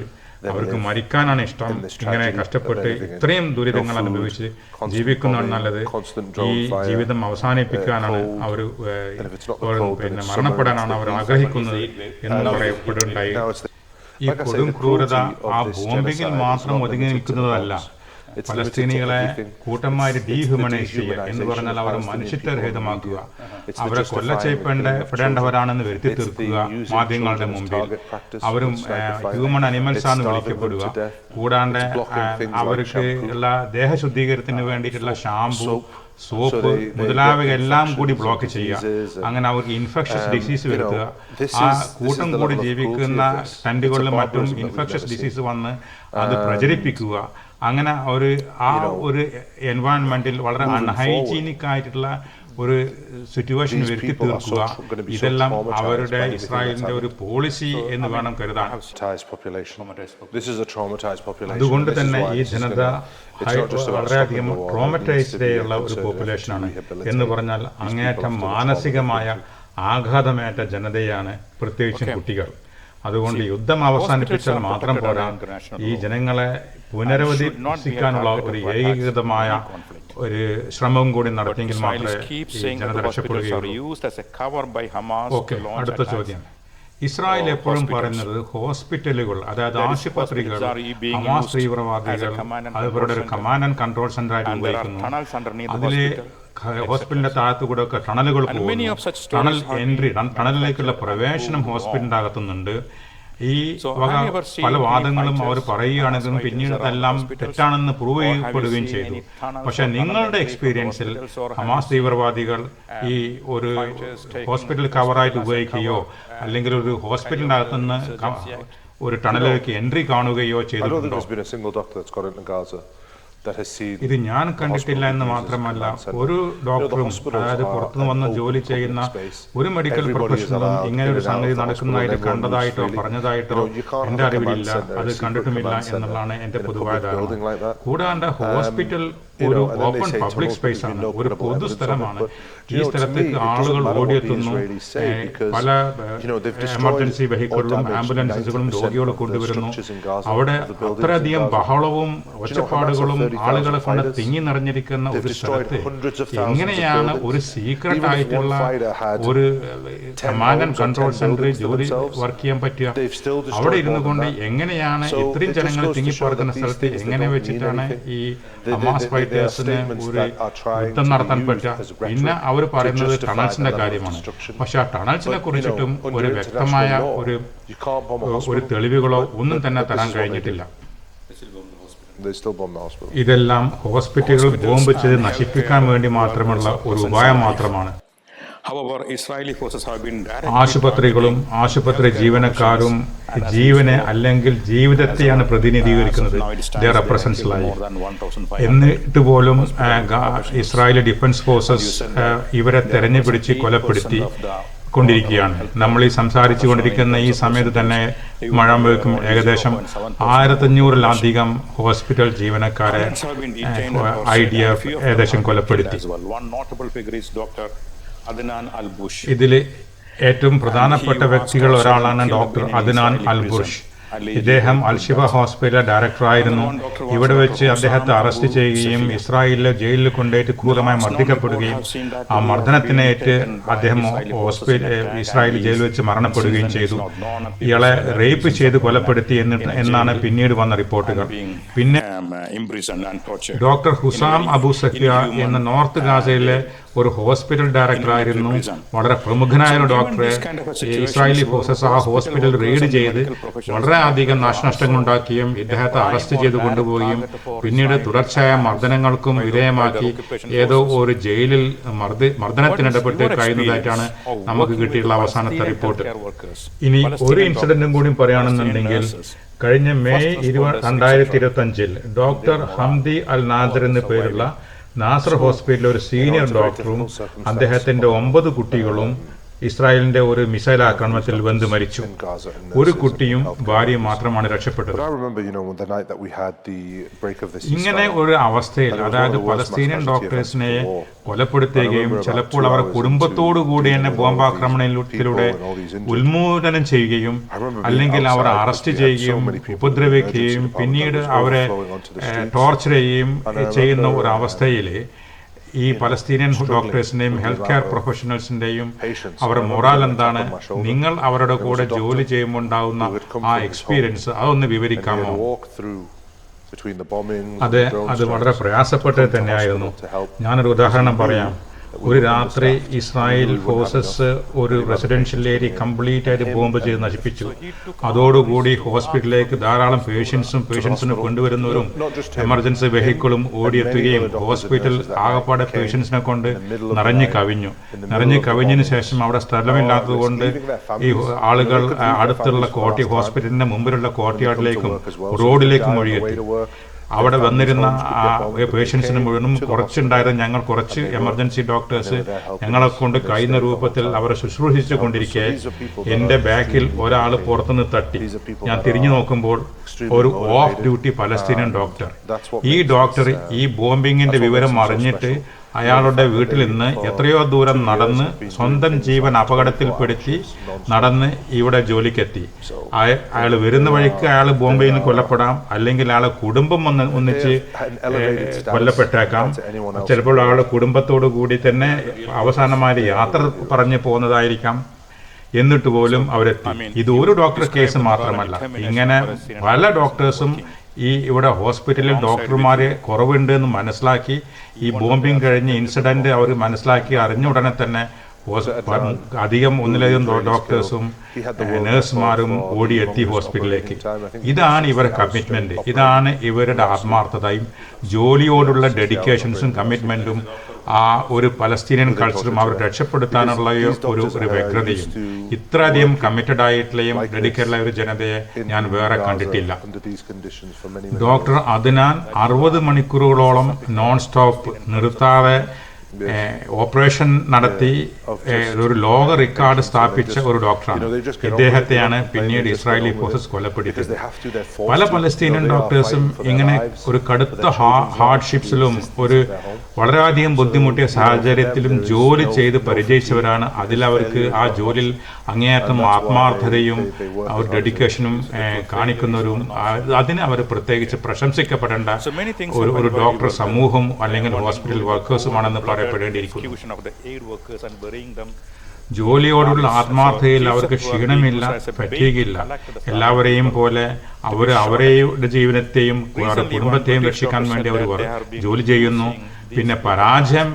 അവർക്ക് മരിക്കാനാണ് ഇഷ്ടം. ഇങ്ങനെ കഷ്ടപ്പെട്ട് ഇത്രയും ദുരിതങ്ങൾ അനുഭവിച്ച് ജീവിക്കുന്നതാണ് നല്ലത്. ഈ ജീവിതം അവസാനിപ്പിക്കാനാണ് അവർ മരണപ്പെടാനാണ് അവർ ആഗ്രഹിക്കുന്നത് എന്ന് പറയപ്പെടുണ്ടായി. ഈ കൊടും ക്രൂരത ആ ബോംബിങ്ങിൽ മാത്രം ഒതുങ്ങി നിൽക്കുന്നതല്ല. പലസ്തീനികളെ കൂട്ടമായി ഡീഹ്യൂമനൈസ് ചെയ്യുക എന്ന് പറഞ്ഞാൽ അവർ മനുഷ്യത്വരഹിതമാക്കുക, അവരെ കൊല്ലപ്പെടേണ്ടവരാണെന്ന് വരുത്തി തീർക്കുക മാധ്യമങ്ങളുടെ മുമ്പിൽ. അവരും ഹ്യൂമൻ അനിമൽസ് ആണെന്ന് വിളിക്കപ്പെടുക. കൂടാണ്ട് അവർക്ക് ഉള്ള ദേഹശുദ്ധീകരണത്തിന് വേണ്ടിയിട്ടുള്ള ഷാമ്പു, സോപ്പ് മുതലായവയെല്ലാം കൂടി ബ്ലോക്ക് ചെയ്യുക. അങ്ങനെ അവർക്ക് ഇൻഫെക്ഷസ് ഡിസീസ് വരുത്തുക. ആ കൂട്ടം കൂടി ജീവിക്കുന്ന ടെന്റുകളിലും മറ്റും ഇൻഫെക്ഷസ് ഡിസീസ് വന്ന് അത് പ്രചരിപ്പിക്കുക. അങ്ങനെ ആ ഒരു എൻവയോൺമെന്റിൽ വളരെ അൺഹൈജീനിക് ആയിട്ടുള്ള ഒരു സിറ്റുവേഷൻ വരുത്തി തീർക്കുക. ഇതെല്ലാം അവരുടെ ഇസ്രായേലിന്റെ ഒരു പോളിസി എന്ന് വേണം കരുതാൻ. അതുകൊണ്ട് തന്നെ ഈ ജനത വളരെയധികം ട്രോമറ്റൈസ്ഡ് ആയുള്ള ഒരു പോപ്പുലേഷനാണ്. എന്ന് പറഞ്ഞാൽ അങ്ങേയറ്റം മാനസികമായ ആഘാതമേറ്റ ജനതയാണ്, പ്രത്യേകിച്ചും കുട്ടികൾ. അതുകൊണ്ട് യുദ്ധം അവസാനിപ്പിച്ചാൽ മാത്രം പോരാ, ഈ ജനങ്ങളെ പുനരവധിക്കാനുള്ള ഒരു ഏകീകൃതമായ ഒരു ശ്രമവും കൂടി നടത്തിയെങ്കിൽ മാത്രമേ ഈ ജനത രക്ഷപ്പെടുകയുള്ളൂ. ഓക്കെ, അടുത്ത ചോദ്യം. ഇസ്രായേൽ എപ്പോഴും പറയുന്നത് ഹോസ്പിറ്റലുകൾ, അതായത് ആശുപത്രികൾ ഹമാസ് തീവ്രവാദികൾ അവരുടെ ഒരു കമാൻഡ് ആൻഡ് കൺട്രോൾ സെന്റർ ആയിട്ട് ഉപയോഗിക്കുന്നു. അതിലെ ഹോസ്പിറ്റലിന്റെ താഴത്തുകൂടെ ഒക്കെ ടണലുകൾ പോകുന്നു. ടണൽ എൻട്രി, ടണലിലേക്കുള്ള പ്രവേശനം ഹോസ്പിറ്റലിന്റെ അകത്തുന്നുണ്ട്. ഈ വക പല വാദങ്ങളും അവർ പറയുകയാണെങ്കിലും പിന്നീട് അതെല്ലാം തെറ്റാണെന്ന് പ്രൂവ് ചെയ്യപ്പെടുകയും ചെയ്തു. പക്ഷെ നിങ്ങളുടെ എക്സ്പീരിയൻസിൽ ഹമാസ് തീവ്രവാദികൾ ഈ ഒരു ഹോസ്പിറ്റൽ കവറായിട്ട് ഉപയോഗിക്കുകയോ അല്ലെങ്കിൽ ഒരു ഹോസ്പിറ്റലിന്റെ അകത്തുനിന്ന് ഒരു ടണലിലേക്ക് എൻട്രി കാണുകയോ ചെയ്തിട്ടുണ്ടോ? ഇത് ഞാൻ കണ്ടിട്ടില്ല എന്ന് മാത്രമല്ല, ഒരു ഡോക്ടറും, അതായത് പുറത്തുനിന്ന് വന്ന് ജോലി ചെയ്യുന്ന ഒരു മെഡിക്കൽ പ്രൊഫഷണലും ഇങ്ങനെ ഒരു സംഗതി നടക്കുന്നതായിട്ട് കണ്ടതായിട്ടോ പറഞ്ഞതായിട്ടോ എന്റെ അറിവിലില്ല. അത് കണ്ടിട്ടുമില്ല എന്നുള്ളതാണ് എന്റെ പൊതുവായ ധാരണ. കൂടാണ്ട് ഹോസ്പിറ്റൽ ഒരു ഓപ്പൺ പബ്ലിക് സ്പേസ് ആണ്, ഒരു പൊതുസ്ഥലമാണ്. ഈ സ്ഥലത്തേക്ക് ആളുകൾ ഓടിയെത്തുന്നു. പല എമർജൻസി വെഹിക്കിളും ആംബുലൻസുകളും രോഗികളെ കൊണ്ടുവരുന്നു. അവിടെ അത്രയധികം ബഹളവും ഒച്ചപ്പാടുകളും ആളുകളെ കൊണ്ട് തിങ്ങി നിറഞ്ഞിരിക്കുന്ന ഒരു സ്ഥലത്ത് എങ്ങനെയാണ് ഒരു സീക്രട്ട് ആയിട്ടുള്ള ഒരു കമാൻഡ് ആൻഡ് കൺട്രോൾ സെന്ററിൽ ജോലി വർക്ക് ചെയ്യാൻ പറ്റുക? അവിടെ ഇരുന്നു കൊണ്ട് എങ്ങനെയാണ് ഇത്രയും ജനങ്ങൾ തിങ്ങിപ്പാർക്കുന്ന സ്ഥലത്ത് എങ്ങനെ വെച്ചിട്ടാണ് ഈ ഹമാസ് ഫൈറ്റേഴ്സിന് ഒരു യുദ്ധം നടത്താൻ പറ്റുക? പിന്നെ അവർ പറയുന്നത് ടണൽസിന്റെ കാര്യമാണ്. പക്ഷെ ആ ടണൽസിനെ കുറിച്ചിട്ടും ഒരു വ്യക്തമായ ഒരു തെളിവുകളോ ഒന്നും തന്നെ തരാൻ കഴിഞ്ഞിട്ടില്ല. ഇതെല്ലാം ഹോസ്പിറ്റലുകൾ ബോംബ് ചെയ്ത് നശിപ്പിക്കാൻ വേണ്ടി മാത്രമുള്ള ഒരു ഉപായം മാത്രമാണ്. ആശുപത്രികളും ആശുപത്രി ജീവനക്കാരും ജീവനെ അല്ലെങ്കിൽ ജീവിതത്തെയാണ് പ്രതിനിധീകരിക്കുന്നത്. എന്നിട്ട് പോലും ഇസ്രായേലി ഡിഫൻസ് ഫോഴ്സസ് ഇവരെ തെരഞ്ഞുപിടിച്ച് കൊലപ്പെടുത്തി കൊണ്ടിരിക്കുകയാണ്. നമ്മൾ ഈ സംസാരിച്ചു കൊണ്ടിരിക്കുന്ന ഈ സമയത്ത് തന്നെ മഴമ്പേക്കും ഏകദേശം 1500-ലധികം ഹോസ്പിറ്റൽ ജീവനക്കാരെ IDF ഏകദേശം കൊലപ്പെടുത്തി. ഇതിൽ ഏറ്റവും പ്രധാനപ്പെട്ട വ്യക്തികൾ ഒരാളാണ് ഡോക്ടർ അദ്നാൻ അൽ ബുർഷ്. ഇദ്ദേഹം അൽഷിഫ ഹോസ്പിറ്റലിലെ ഡയറക്ടറായിരുന്നു. ഇവിടെ വെച്ച് അദ്ദേഹത്തെ അറസ്റ്റ് ചെയ്യുകയും ഇസ്രായേലിലെ ജയിലിൽ കൊണ്ടുപോയിട്ട് ക്രൂരമായി മർദ്ദിക്കപ്പെടുകയും ആ മർദ്ദനത്തിനേറ്റ് അദ്ദേഹം ഇസ്രായേൽ ജയിലിൽ വെച്ച് മരണപ്പെടുകയും ചെയ്തു. ഇയാളെ റേപ്പ് ചെയ്ത് കൊലപ്പെടുത്തി എന്നാണ് പിന്നീട് വന്ന റിപ്പോർട്ടുകൾ. പിന്നെ ഡോക്ടർ ഹുസാം അബു സഫിയ എന്ന നോർത്ത് ഗാസയിലെ ഒരു ഹോസ്പിറ്റൽ ഡയറക്ടറായിരുന്നു. വളരെ പ്രമുഖനായ ഒരു ഡോക്ടറെ ഇസ്രായേലി ഫോഴ്സസ് ആ ഹോസ്പിറ്റൽ റെയ്ഡ് ചെയ്ത് വളരെയധികം നാശനഷ്ടങ്ങൾ ഉണ്ടാക്കുകയും ഇദ്ദേഹത്തെ അറസ്റ്റ് ചെയ്ത് കൊണ്ടുപോവുകയും പിന്നീട് തുടർച്ചയായ മർദ്ദനങ്ങൾക്കും വിധേയമാക്കി ഏതോ ഒരു ജയിലിൽ മർദ്ദനത്തിനിടപെട്ട് കഴിയുന്നതായിട്ടാണ് നമുക്ക് കിട്ടിയിട്ടുള്ള അവസാനത്തെ റിപ്പോർട്ട്. ഇനി ഒരു ഇൻസിഡന്റും കൂടി പറയുകയാണെന്നുണ്ടെങ്കിൽ കഴിഞ്ഞ മെയ് 2025 ഡോക്ടർ ഹംദി അൽ നാസർ എന്ന പേരുള്ള നാസർ ഹോസ്പിറ്റലിലെ ഒരു സീനിയർ ഡോക്ടറും അദ്ദേഹത്തിന്റെ 9 കുട്ടികളും ഇസ്രായേലിന്റെ ഒരു മിസൈൽ ആക്രമണത്തിൽ വെന്ത് മരിച്ചു. ഒരു കുട്ടിയും ഭാര്യയും മാത്രമാണ് രക്ഷപ്പെട്ടത്. ഇങ്ങനെ ഒരു അവസ്ഥയിൽ, അതായത് പലസ്തീനിയൻ ഡോക്ടേഴ്സിനെ കൊലപ്പെടുത്തുകയും ചിലപ്പോൾ അവർ കുടുംബത്തോടു കൂടി തന്നെ ബോംബാക്രമണത്തിലൂടെ ഉന്മൂലനം ചെയ്യുകയും അല്ലെങ്കിൽ അവർ അറസ്റ്റ് ചെയ്യുകയും ഉപദ്രവിക്കുകയും പിന്നീട് അവരെ ടോർച്ചർ ചെയ്യുകയും ചെയ്യുന്ന ഒരു അവസ്ഥയിൽ ഈ പലസ്തീനിയൻ ഡോക്ടേഴ്സിന്റെയും ഹെൽത്ത് കെയർ പ്രൊഫഷണൽസിന്റെയും അവരുടെ മൊറാൽ എന്താണ്? നിങ്ങൾ അവരുടെ കൂടെ ജോലി ചെയ്യുമ്പോൾ ഉണ്ടാവുന്ന ആ എക്സ്പീരിയൻസ് അതൊന്ന് വിവരിക്കാമോ? അത് വളരെ പ്രയാസപ്പെട്ടത് തന്നെയായിരുന്നു. ഞാനൊരു ഉദാഹരണം പറയാം. ഒരു രാത്രി ഇസ്രായേൽ ഫോഴ്സസ് ഒരു റെസിഡൻഷ്യൽ ഏരിയ കംപ്ലീറ്റ് ആയിട്ട് ബോംബ് ചെയ്ത് നശിപ്പിച്ചു. അതോടുകൂടി ഹോസ്പിറ്റലിലേക്ക് ധാരാളം പേഷ്യൻസിന് കൊണ്ടുവരുന്നവരും എമർജൻസി വെഹിക്കിളും ഓടിയെത്തുകയും ഹോസ്പിറ്റൽ ആകപ്പാടെ പേഷ്യൻസിനെ കൊണ്ട് നിറഞ്ഞു കവിഞ്ഞതിന് ശേഷം അവിടെ സ്ഥലമില്ലാത്തത് കൊണ്ട് ഈ ആളുകൾ അടുത്തുള്ള ഹോസ്പിറ്റലിന്റെ മുമ്പിലുള്ള കോർട്ട്യാർഡിലേക്കും റോഡിലേക്കും ഒഴുകിയെത്തി. അവിടെ വന്നിരുന്ന പേഷ്യൻസിന് മുഴുവനും കുറച്ചുണ്ടായിരുന്നു. ഞങ്ങൾ കുറച്ച് എമർജൻസി ഡോക്ടേഴ്സ് ഞങ്ങളെ കൊണ്ട് കഴിയുന്ന രൂപത്തിൽ അവരെ ശുശ്രൂഷിച്ചു കൊണ്ടിരിക്കെ എന്റെ ബാക്കിൽ ഒരാൾ പുറത്തുനിന്ന് തട്ടി. ഞാൻ തിരിഞ്ഞു നോക്കുമ്പോൾ ഒരു ഓഫ് ഡ്യൂട്ടി പലസ്തീനിയൻ ഡോക്ടർ. ഈ ഡോക്ടർ ഈ ബോംബിങ്ങിന്റെ വിവരം അറിഞ്ഞിട്ട് അയാളുടെ വീട്ടിൽ നിന്ന് എത്രയോ ദൂരം നടന്ന് സ്വന്തം ജീവൻ അപകടത്തിൽപ്പെടുത്തി നടന്ന് ഇവിടെ ജോലിക്കെത്തി. അയാൾ വരുന്ന വഴിക്ക് അയാൾ ബോംബെയിൽ നിന്ന് കൊല്ലപ്പെടാം, അല്ലെങ്കിൽ അയാളെ കുടുംബം ഒന്നിച്ച് കൊല്ലപ്പെട്ടേക്കാം. ചിലപ്പോൾ അയാളുടെ കുടുംബത്തോടു കൂടി തന്നെ അവസാനമായി യാത്ര പറഞ്ഞു പോകുന്നതായിരിക്കാം. എന്നിട്ട് പോലും അവരെത്തി. ഇത് ഒരു ഡോക്ടർ കേസ് മാത്രമല്ല, ഇങ്ങനെ പല ഡോക്ടേഴ്സും ഇവിടെ ഹോസ്പിറ്റലിൽ ഡോക്ടർമാരെ കുറവുണ്ട് എന്ന് മനസ്സിലാക്കി ഈ ബോംബിംഗ് കഴിഞ്ഞ ഇൻസിഡന്റ് അവർ മനസ്സിലാക്കി അറിഞ്ഞ ഉടനെ തന്നെ അധികം ഒന്നിലധികം ഡോക്ടേഴ്സും നഴ്സുമാരും ഓടിയെത്തി ഹോസ്പിറ്റലിലേക്ക്. ഇതാണ് ഇവരുടെ കമ്മിറ്റ്മെന്റ്, ഇതാണ് ഇവരുടെ ആത്മാർത്ഥതയും ജോലിയോടുള്ള ഡെഡിക്കേഷൻസും കമ്മിറ്റ്മെന്റും ആ ഒരു പലസ്തീനിയൻ കൾച്ചറും അവർ രക്ഷപ്പെടുത്താനുള്ള ഒരു വ്യഗ്രതയും. ഇത്രയധികം കമ്മിറ്റഡ് ആയിട്ടുള്ളയും ഡെഡിക്കേറ്റുള്ള ഒരു ജനതയെ ഞാൻ വേറെ കണ്ടിട്ടില്ല. ഡോക്ടർ അദ്നാൻ 60 മണിക്കൂറുകളോളം നോൺ സ്റ്റോപ്പ് നിർത്താതെ ഓപ്പറേഷൻ നടത്തി ഒരു ലോക റെക്കോർഡ് സ്ഥാപിച്ച ഒരു ഡോക്ടറാണ്. ഇദ്ദേഹത്തെയാണ് പിന്നീട് ഇസ്രായേലി ഫോഴ്സസ് കൊലപ്പെടുത്തിയത്. പല പലസ്തീനിയൻ ഡോക്ടേഴ്സും ഇങ്ങനെ ഒരു കടുത്ത ഹാർഡ്ഷിപ്സിലും ഒരു വളരെയധികം ബുദ്ധിമുട്ടിയ സാഹചര്യത്തിലും ജോലി ചെയ്ത് പരിചയിച്ചവരാണ്. അതിലവർക്ക് ആ ജോലിയിൽ അങ്ങേയറ്റം ആത്മാർത്ഥതയും അവർ ഡെഡിക്കേഷനും കാണിക്കുന്നവരും അതിന് അവർ പ്രത്യേകിച്ച് പ്രശംസിക്കപ്പെടേണ്ട ഒരു ഡോക്ടർ സമൂഹം അല്ലെങ്കിൽ ഹോസ്പിറ്റൽ വർക്കേഴ്സുമാണെന്ന് പറയപ്പെടേണ്ടിയിരിക്കുന്നു. ജോലിയോടുള്ള ആത്മാർത്ഥതയിൽ അവർക്ക് ക്ഷീണമില്ല, ഫറ്റീഗില്ല. എല്ലാവരെയും പോലെ അവരുടെ ജീവനത്തെയും അവരുടെ കുടുംബത്തെയും രക്ഷിക്കാൻ വേണ്ടി അവർ ജോലി ചെയ്യുന്നു. പിന്നെ പരാജയം,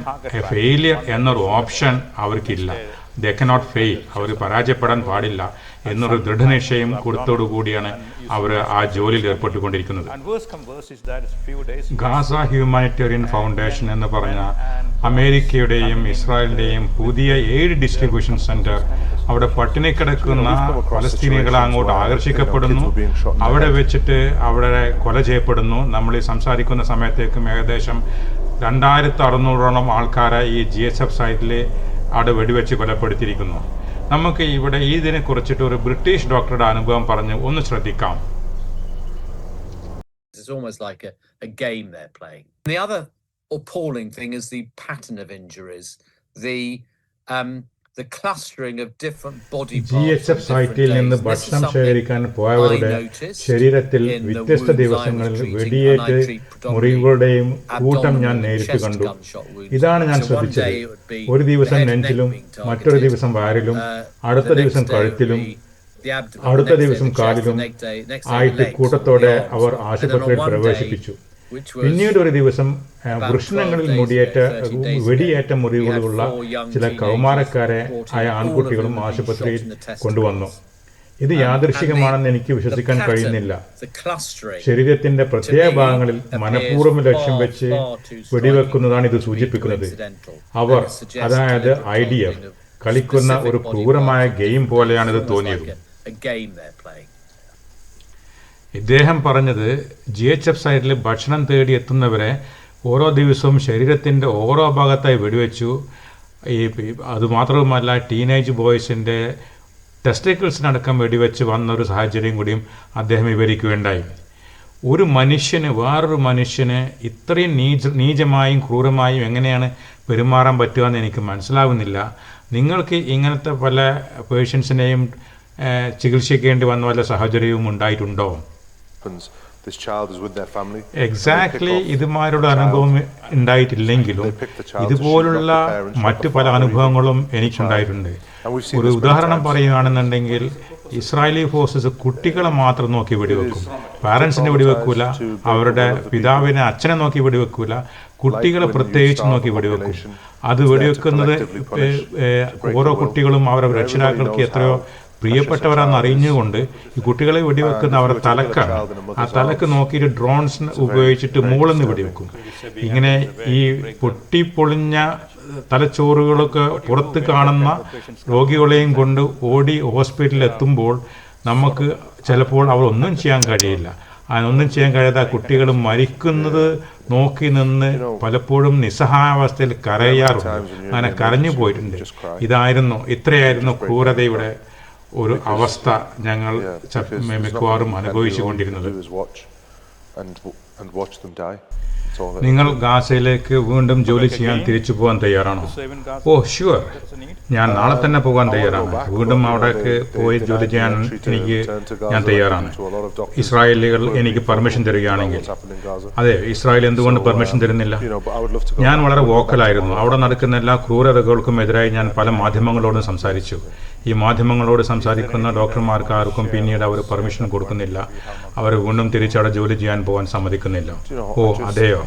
ഫെയിലിയർ എന്നൊരു ഓപ്ഷൻ അവർക്കില്ല. ദേ കനോട്ട് ഫെയിൽ, അവർ പരാജയപ്പെടാൻ പാടില്ല എന്നൊരു ദൃഢനിശ്ചയം കൊടുത്തോടുകൂടിയാണ് അവർ ആ ജോലിയിൽ ഏർപ്പെട്ടുകൊണ്ടിരിക്കുന്നത്. ഗാസ ഹ്യൂമാനിറ്റേറിയൻ ഫൗണ്ടേഷൻ എന്ന് പറഞ്ഞ അമേരിക്കയുടെയും ഇസ്രായേലിന്റെയും പുതിയ എയ്ഡ് ഡിസ്ട്രിബ്യൂഷൻ സെന്റർ അവിടെ പട്ടിണി കിടക്കുന്ന പലസ്തീനികളെ അങ്ങോട്ട് ആകർഷിക്കപ്പെടുന്നു. അവിടെ വെച്ചിട്ട് അവിടെ കൊല ചെയ്യപ്പെടുന്നു. നമ്മൾ ഈ സംസാരിക്കുന്ന സമയത്തേക്കും ഏകദേശം 2600ഓളം ആൾക്കാരെ ഈ GHF സൈറ്റിൽ അവിടെ വെടിവെച്ച് കൊലപ്പെടുത്തിയിരിക്കുന്നു. നമുക്ക് ഇവിടെ ഇതിനെ കുറിച്ചിട്ട് ഒരു ബ്രിട്ടീഷ് ഡോക്ടറുടെ അനുഭവം പറഞ്ഞ് ഒന്ന് ശ്രദ്ധിക്കാം. It's almost like a game they're playing. The other appalling thing is the pattern of injuries. The the clustering of different body parts. GHF on സൈറ്റിൽ different നിന്ന് days. This is ഭക്ഷണം something ശേഖരിക്കാൻ പോയവരുടെ I noticed ശരീരത്തിൽ in the വ്യത്യസ്ത wounds I was ദിവസങ്ങളിൽ treating, വെടിയേറ്റ് and I treat predominantly മുറിവുകളുടെയും കൂട്ടം ഞാൻ abdominal and നേരിട്ട് chest കണ്ടു. gunshot wounds. ഇതാണ് ഞാൻ So one ശ്രദ്ധിച്ചത്. day it would be ഒരു ദിവസം the head and നെഞ്ചിലും neck being മറ്റൊരു targeted. ദിവസം വയറിലും അടുത്ത The ദിവസം next day would കഴുത്തിലും be the abdomen, അടുത്ത the next day ദിവസം the chest, കാലിലും the next day the ആയിട്ട് legs, കൂട്ടത്തോടെ the arms. Our And then on ആശുപത്രിയിൽ one day, പ്രവേശിപ്പിച്ചു. which was പിന്നീട് ഒരു ദിവസം വൃഷ്ണങ്ങളിൽ 12 days മുടിയേറ്റ ago, 13 days ago, വെടിയേറ്റ we മുറിവുകളുള്ള had 4 young ചില teenagers കൗമാരക്കാരെ reporting ആയ all of them ആൺകുട്ടികളും had been ആശുപത്രിയിൽ shot in the testicles. കൊണ്ടുവന്നു. ഇത് യാദൃശികമാണെന്ന് എനിക്ക് വിശ്വസിക്കാൻ കഴിയുന്നില്ല. ശരീരത്തിന്റെ പ്രത്യേക ഭാഗങ്ങളിൽ മനഃപൂർവ്വം ലക്ഷ്യം വെച്ച് വെടിവെക്കുന്നതാണ് ഇത് സൂചിപ്പിക്കുന്നത്. അവർ, അതായത് IDF, കളിക്കുന്ന ഒരു ക്രൂരമായ ഗെയിം പോലെയാണ് ഇത് തോന്നിയത്. ഇദ്ദേഹം പറഞ്ഞത് GHF സൈറ്റിൽ ഭക്ഷണം തേടി എത്തുന്നവരെ ഓരോ ദിവസവും ശരീരത്തിൻ്റെ ഓരോ ഭാഗത്തായി വെടിവെച്ചു. അതുമാത്രവുമല്ല, ടീനേജ് ബോയ്സിൻ്റെ ടെസ്റ്റിക്കിൾസിനടക്കം വെടിവെച്ച് വന്നൊരു സാഹചര്യം കൂടിയും അദ്ദേഹം വിവരിക്കുകയുണ്ടായി. ഒരു മനുഷ്യന് വേറൊരു മനുഷ്യന് ഇത്രയും നീചമായും ക്രൂരമായും എങ്ങനെയാണ് പെരുമാറാൻ പറ്റുക എന്ന് എനിക്ക് മനസ്സിലാവുന്നില്ല. നിങ്ങൾക്ക് ഇങ്ങനത്തെ പല പേഷ്യൻസിനെയും ചികിത്സിക്കേണ്ടി വന്ന വല്ല സാഹചര്യവും ഉണ്ടായിട്ടുണ്ടോ? എക്സാക്ട്ലി ഇതുമാരുടെ അനുഭവം ഉണ്ടായിട്ടില്ലെങ്കിലും ഇതുപോലുള്ള മറ്റു പല അനുഭവങ്ങളും എനിക്കുണ്ടായിട്ടുണ്ട്. ഒരു ഉദാഹരണം പറയുകയാണെന്നുണ്ടെങ്കിൽ, ഇസ്രായേലി ഫോഴ്സസ് കുട്ടികളെ മാത്രം നോക്കി വെടിവെക്കും. പാരൻസിനെ വെടിവെക്കൂല, അവരുടെ പിതാവിനെ അച്ഛനെ നോക്കി വെടിവെക്കൂല, കുട്ടികളെ പ്രത്യേകിച്ച് നോക്കി വെടിവെക്കും. അത് വെടിവെക്കുന്നത് ഓരോ കുട്ടികളും അവരുടെ രക്ഷിതാക്കൾക്ക് എത്രയോ പ്രിയപ്പെട്ടവരാണെന്ന് അറിഞ്ഞുകൊണ്ട് ഈ കുട്ടികളെ വെടിവെക്കുന്ന അവരുടെ തലക്കാണ്. ആ തലക്ക് നോക്കിയിട്ട് ഡ്രോൺസ് ഉപയോഗിച്ചിട്ട് മുകളിൽ വെടിവെക്കും. ഇങ്ങനെ ഈ പൊട്ടിപ്പൊളിഞ്ഞ തലച്ചോറുകളൊക്കെ പുറത്ത് കാണുന്ന രോഗികളെയും കൊണ്ട് ഓടി ഹോസ്പിറ്റലിൽ എത്തുമ്പോൾ നമുക്ക് ചിലപ്പോൾ അവരൊന്നും ചെയ്യാൻ കഴിയില്ല. അതിനൊന്നും ചെയ്യാൻ കഴിയാതെ കുട്ടികൾ മരിക്കുന്നത് നോക്കി നിന്ന് പലപ്പോഴും നിസ്സഹായാവസ്ഥയിൽ കരയാറുണ്ട്. അങ്ങനെ കരഞ്ഞു പോയിട്ടുണ്ട്. ഇത്രയായിരുന്നു ക്രൂരതയുടെ ഒരു അവസ്ഥ ഞങ്ങൾ മിക്കവാറും അനുഭവിച്ചു കൊണ്ടിരുന്നത്. നിങ്ങൾ ഗാസയിലേക്ക് വീണ്ടും ജോലി ചെയ്യാൻ തിരിച്ചു പോകാൻ തയ്യാറാണോ? ഓ ഷുവർ, ഞാൻ നാളെ തന്നെ പോകാൻ തയ്യാറാണ്. വീണ്ടും അവിടേക്ക് പോയി ജോലി ചെയ്യാൻ ഞാൻ തയ്യാറാണ്. ഇസ്രായേലികൾ എനിക്ക് പെർമിഷൻ തരികയാണെങ്കിൽ. അതെ, ഇസ്രായേൽ എന്തുകൊണ്ട് പെർമിഷൻ തരുന്നില്ല? ഞാൻ വളരെ വോക്കലായിരുന്നു. അവിടെ നടക്കുന്ന എല്ലാ ക്രൂരതകൾക്കും എതിരായി ഞാൻ പല മാധ്യമങ്ങളോടും സംസാരിച്ചു. ഈ മാധ്യമങ്ങളോട് സംസാരിക്കുന്ന ഡോക്ടർമാർക്ക് ആർക്കും പിന്നീട് അവർ പെർമിഷൻ കൊടുക്കുന്നില്ല. അവർ വീണ്ടും തിരിച്ചവിടെ ജോലി ചെയ്യാൻ പോകാൻ സമ്മതിക്കുന്നില്ല. ഓ അതെയോ?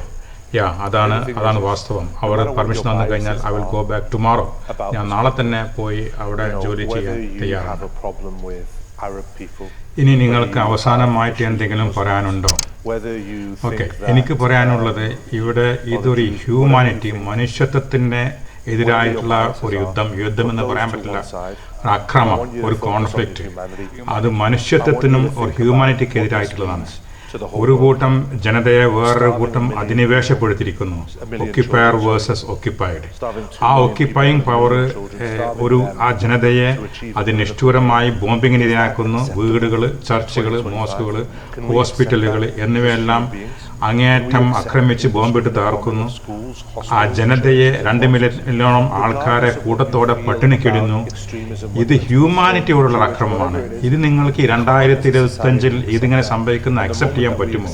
അതാണ് വാസ്തവം. അവർ പെർമിഷൻ തന്നു കഴിഞ്ഞാൽ I will go back tomorrow. ഞാൻ നാളെ തന്നെ പോയി അവിടെ ജോലി ചെയ്യാൻ തയ്യാറാണ്. ഇനി നിങ്ങൾക്ക് അവസാനമായിട്ട് എന്തെങ്കിലും പറയാനുണ്ടോ? ഓക്കെ, എനിക്ക് പറയാനുള്ളത് ഇവിടെ ഇതൊരു ഹ്യൂമാനിറ്റി, മനുഷ്യത്വത്തിന് എതിരായിട്ടുള്ള ഒരു യുദ്ധം എന്ന് പറയാൻ പറ്റില്ല, ഒരു അക്രമം, ഒരു കോൺഫ്ലിക്റ്റ്. അത് മനുഷ്യത്വത്തിനും ഒരു ഹ്യൂമാനിറ്റിക്ക് എതിരായിട്ടുള്ളതാണ്. ഒരു കൂട്ടം ജനതയെ വേറൊരു കൂട്ടം അധിനിവേശപ്പെടുത്തിയിരിക്കുന്നു. Occupier versus occupied. ആ ഒക്യുപ്പൈങ് പവർ ആ ജനതയെ അതിനിഷ്ഠൂരമായി ബോംബിങ്ങിന് ഇരയാക്കുന്നു. വീടുകൾ, ചർച്ചുകൾ, മോസ്കുകൾ, ഹോസ്പിറ്റലുകൾ എന്നിവയെല്ലാം അങ്ങേയറ്റം ആക്രമിച്ച് ബോംബിട്ട് തകർക്കുന്നു. ആ ജനതയെ 2 മില്യണോളം ആൾക്കാരെ കൂട്ടത്തോടെ പട്ടിണിക്കിടുന്നു. ഇത് ഹ്യൂമാനിറ്റിയോടുള്ള അക്രമമാണ്. ഇത് നിങ്ങൾക്ക് 2025 ഇതിങ്ങനെ സംഭവിക്കുന്ന അക്സെപ്റ്റ് ചെയ്യാൻ പറ്റുമോ?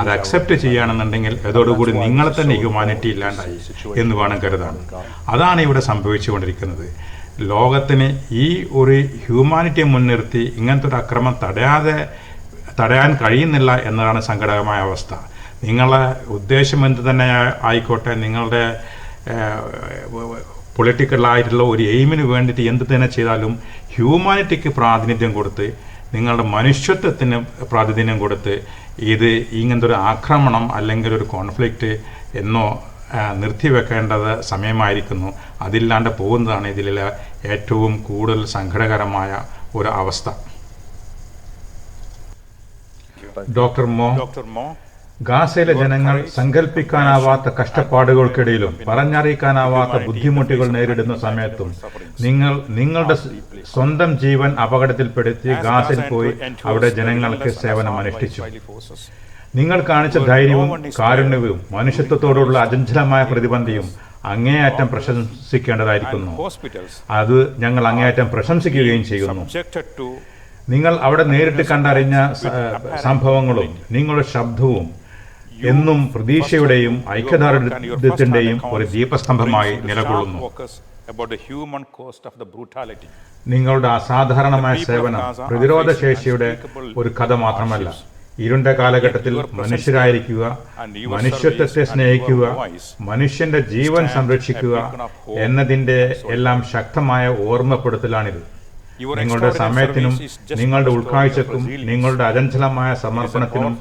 അത് അക്സെപ്റ്റ് ചെയ്യുകയാണെന്നുണ്ടെങ്കിൽ അതോടുകൂടി നിങ്ങളെ തന്നെ ഹ്യൂമാനിറ്റി ഇല്ലാണ്ടായി എന്ന് വേണം കരുതാൻ. അതാണ് ഇവിടെ സംഭവിച്ചുകൊണ്ടിരിക്കുന്നത്. ലോകത്തിന് ഈ ഒരു ഹ്യൂമാനിറ്റിയെ മുൻനിർത്തി ഇങ്ങനത്തെ ഒരു അക്രമം തടയാൻ കഴിയുന്നില്ല എന്നതാണ് സങ്കടകരമായ അവസ്ഥ. നിങ്ങളുടെ ഉദ്ദേശം എന്ത് തന്നെ ആയിക്കോട്ടെ, നിങ്ങളുടെ പൊളിറ്റിക്കലായിട്ടുള്ള ഒരു എയിമിന് വേണ്ടിയിട്ട് എന്ത് തന്നെ ചെയ്താലും ഹ്യൂമാനിറ്റിക്ക് പ്രാതിനിധ്യം കൊടുത്ത്, നിങ്ങളുടെ മനുഷ്യത്വത്തിന് പ്രാതിനിധ്യം കൊടുത്ത് ഇത് ഇങ്ങനത്തെ ഒരു ആക്രമണം അല്ലെങ്കിൽ ഒരു കോൺഫ്ലിക്റ്റ് എന്നോ നിർത്തിവെക്കേണ്ടത് സമയമായിരിക്കുന്നു. അതില്ലാണ്ട് പോകുന്നതാണ് ഇതിലെ ഏറ്റവും കൂടുതൽ സങ്കടകരമായ ഒരു അവസ്ഥ. ഡോക്ടർ മോ, ഗാസയിലെ ജനങ്ങൾ സങ്കല്പിക്കാനാവാത്ത കഷ്ടപ്പാടുകൾക്കിടയിലും പറഞ്ഞറിയിക്കാനാവാത്ത ബുദ്ധിമുട്ടുകൾ നേരിടുന്ന സമയത്തും നിങ്ങളുടെ സ്വന്തം ജീവൻ അപകടത്തിൽപ്പെടുത്തി ഗാസയിൽ പോയി അവിടെ ജനങ്ങൾക്ക് സേവനം അനുഷ്ഠിച്ചു. നിങ്ങൾ കാണിച്ച ധൈര്യവും കാരുണ്യവും മനുഷ്യത്വത്തോടുള്ള അചഞ്ചലമായ പ്രതിബദ്ധതയും അങ്ങേയറ്റം പ്രശംസിക്കേണ്ടതായിരിക്കുന്നു. അത് ഞങ്ങൾ അങ്ങേയറ്റം പ്രശംസിക്കുകയും ചെയ്യുന്നു. നിങ്ങൾ അവിടെ നേരിട്ട് കണ്ടറിഞ്ഞ സംഭവങ്ങളും നിങ്ങളുടെ ശബ്ദവും എന്നും പ്രതീക്ഷയുടെയും ഐക്യദാർഢ്യത്തിന്റെയും ഒരു ദീപസ്തംഭമായി നിലകൊള്ളുന്നു. നിങ്ങളുടെ അസാധാരണമായ സേവനം പ്രതിരോധ ശേഷിയുടെ ഒരു കഥ മാത്രമല്ല, ഇരുണ്ട കാലഘട്ടത്തിൽ മനുഷ്യരായിരിക്കുക, മനുഷ്യത്വത്തെ സ്നേഹിക്കുക, മനുഷ്യന്റെ ജീവൻ സംരക്ഷിക്കുക എന്നതിന്റെ എല്ലാം ശക്തമായ ഓർമ്മപ്പെടുത്തലാണിത്. നിങ്ങളുടെ സമയത്തിനും നിങ്ങളുടെ ഉൾക്കാഴ്ചക്കും നിങ്ങളുടെ അചഞ്ചലമായ സമർപ്പണത്തിനും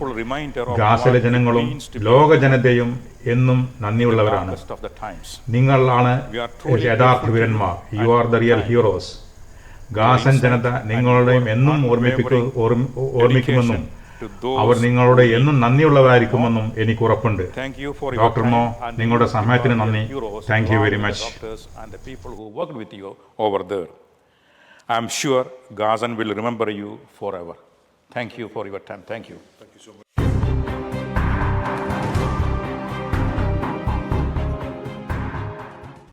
ഗാസയിലെ ജനങ്ങളും ലോക ജനതയും എന്നും നന്ദിയുള്ളവരാണ്. നിങ്ങളാണ് യഥാർത്ഥ വീരന്മാർ. You are the real heroes. Gazan ജനത നിങ്ങളുടെയും എന്നും ഓർമ്മിക്കുമെന്നും അവർ നിങ്ങളോട് എന്നും നന്ദിയുള്ളവരായിരിക്കുമെന്നും എനിക്ക് ഉറപ്പുണ്ട്. ഡോക്ടർ മോ, നിങ്ങളുടെ സമയത്തിന് നന്ദി. Thank you very much. I'm sure Gazan will remember you forever. Thank you for your time. Thank you.